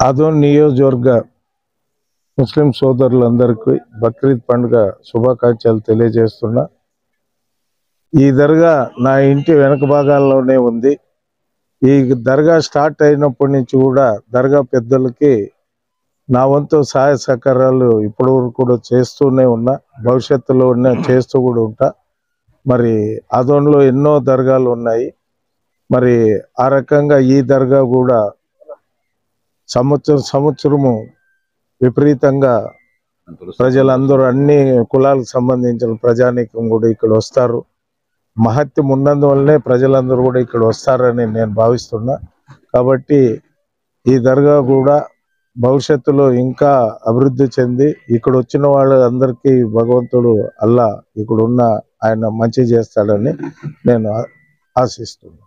ఆదోని నియోజకవర్గ ముస్లిం సోదరులందరికీ బక్రీద్ పండుగ శుభాకాంక్షలు తెలియజేస్తున్నా. ఈ దర్గా నా ఇంటి వెనక భాగాల్లోనే ఉంది. ఈ దర్గా స్టార్ట్ అయినప్పటి నుంచి కూడా దర్గా పెద్దలకి నా వంతు సహాయ సహకారాలు ఇప్పటి వరకు కూడా చేస్తూనే ఉన్నా, భవిష్యత్తులో చేస్తూ కూడా ఉంటా. మరి ఆదోనిలో ఎన్నో దర్గాలు ఉన్నాయి. మరి ఆ రకంగా ఈ దర్గా కూడా సంవత్సరము విపరీతంగా ప్రజలందరూ అన్ని కులాలకు సంబంధించిన ప్రజానీకం కూడా ఇక్కడ వస్తారు. మహత్యం ఉన్నందువల్లనే ప్రజలందరూ కూడా ఇక్కడ వస్తారని నేను భావిస్తున్నా. కాబట్టి ఈ దర్గా కూడా భవిష్యత్తులో ఇంకా అభివృద్ధి చెంది ఇక్కడ వచ్చిన వాళ్ళందరికీ భగవంతుడు అల్లా ఇక్కడ ఉన్న ఆయన మంచి చేస్తాడని నేను ఆశిస్తున్నాను.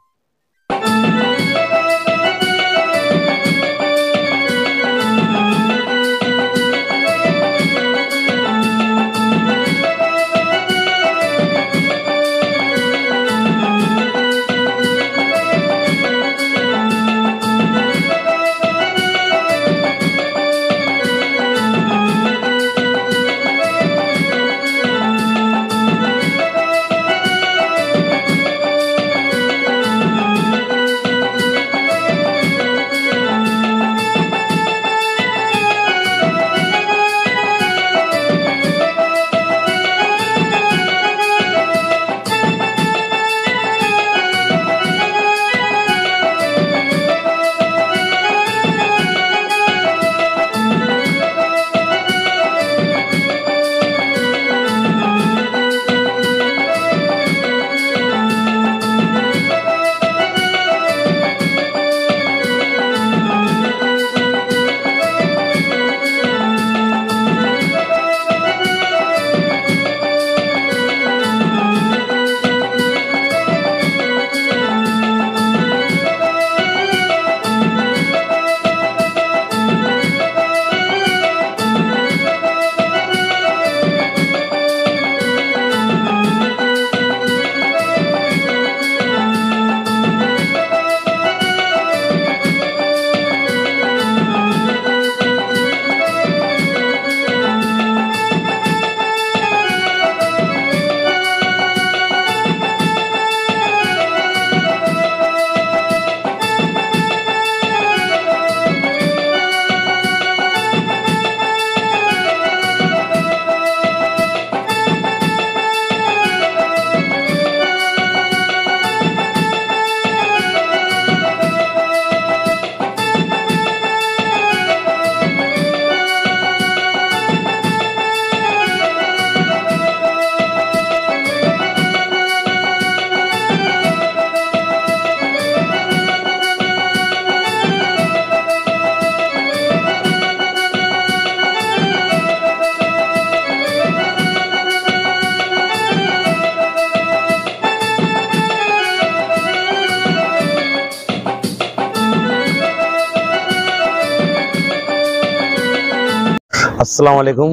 अस्सलाम वालेकुम।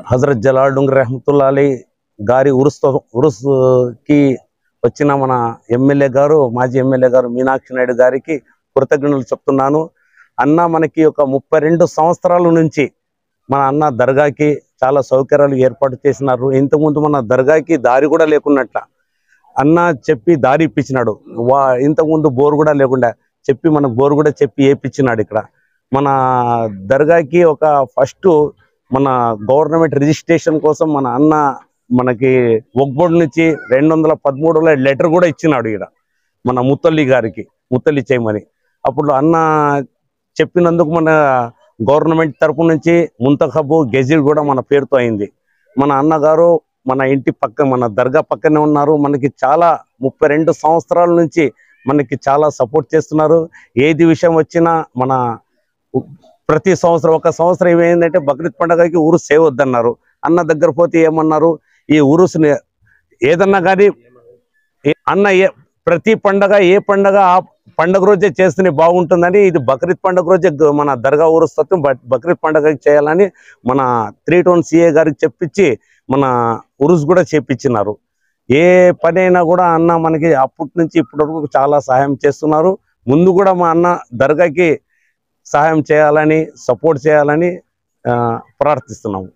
हजरत जलालुद्दीन रहमतुल्लाह अलैह गारी उरुस की వచ్చిన మన ఎమ్మెల్యే గారు మాజీ ఎమ్మెల్యే గారు మీనాక్షి నాయుడు గారికి కృతజ్ఞతలు చెప్తున్నాను. అన్న మనకి ఒక 32 సంవత్సరాల నుంచి మన అన్న దర్గాకి చాలా సౌకర్యాలు ఏర్పాటు చేసినారు. ఇంతకుముందు మన దర్గాకి దారి కూడా లేకున్నట్ల అన్న చెప్పి దారి ఇప్పించినాడు. ఇంతకుముందు బోర్ కూడా లేకుండా చెప్పి మనకు బోర్ కూడా చెప్పి వేయించినాడు. ఇక్కడ మన దర్గాకి ఒక ఫస్ట్ మన గవర్నమెంట్ రిజిస్ట్రేషన్ కోసం మన అన్న మనకి ఒక్బోర్డ్ నుంచి 213లో లెటర్ కూడా ఇచ్చినాడు. ఇక్కడ మన ముత్తల్లి గారికి, ముత్తల్లి చేయమని. అప్పుడు అన్న చెప్పినందుకు మన గవర్నమెంట్ తరపు నుంచి ముంతఖబు గెజిట్ కూడా మన పేరుతో అయింది. మన అన్నగారు మన ఇంటి పక్క మన దర్గా పక్కనే ఉన్నారు. మనకి చాలా 32 సంవత్సరాల నుంచి మనకి చాలా సపోర్ట్ చేస్తున్నారు. ఏది విషయం వచ్చినా మన ప్రతి సంవత్సరం ఒక సంవత్సరం ఏమైందంటే బక్రీద్ పండుగకి ఊరు సేవద్దన్నారు. అన్న దగ్గర పోతే ఏమన్నారు, ఈ ఊరుసుని ఏదన్నా కానీ అన్న ప్రతి పండగ ఏ పండగ ఆ పండుగ రోజే చేస్తేనే బాగుంటుందని ఇది బక్రీద్ పండుగ రోజే మన దర్గా ఊరుస్తత్వం బక్రీద్ పండుగకి చేయాలని మన 3 టౌన్ సిఏ గారికి చెప్పించి మన ఉరుస్ కూడా చేపించినారు. ఏ పనైనా కూడా అన్న మనకి అప్పటి నుంచి ఇప్పటి వరకు చాలా సహాయం చేస్తున్నారు. ముందు కూడా మా అన్న దర్గాకి సహాయం చేయాలని, సపోర్ట్ చేయాలని ప్రార్థిస్తున్నాము.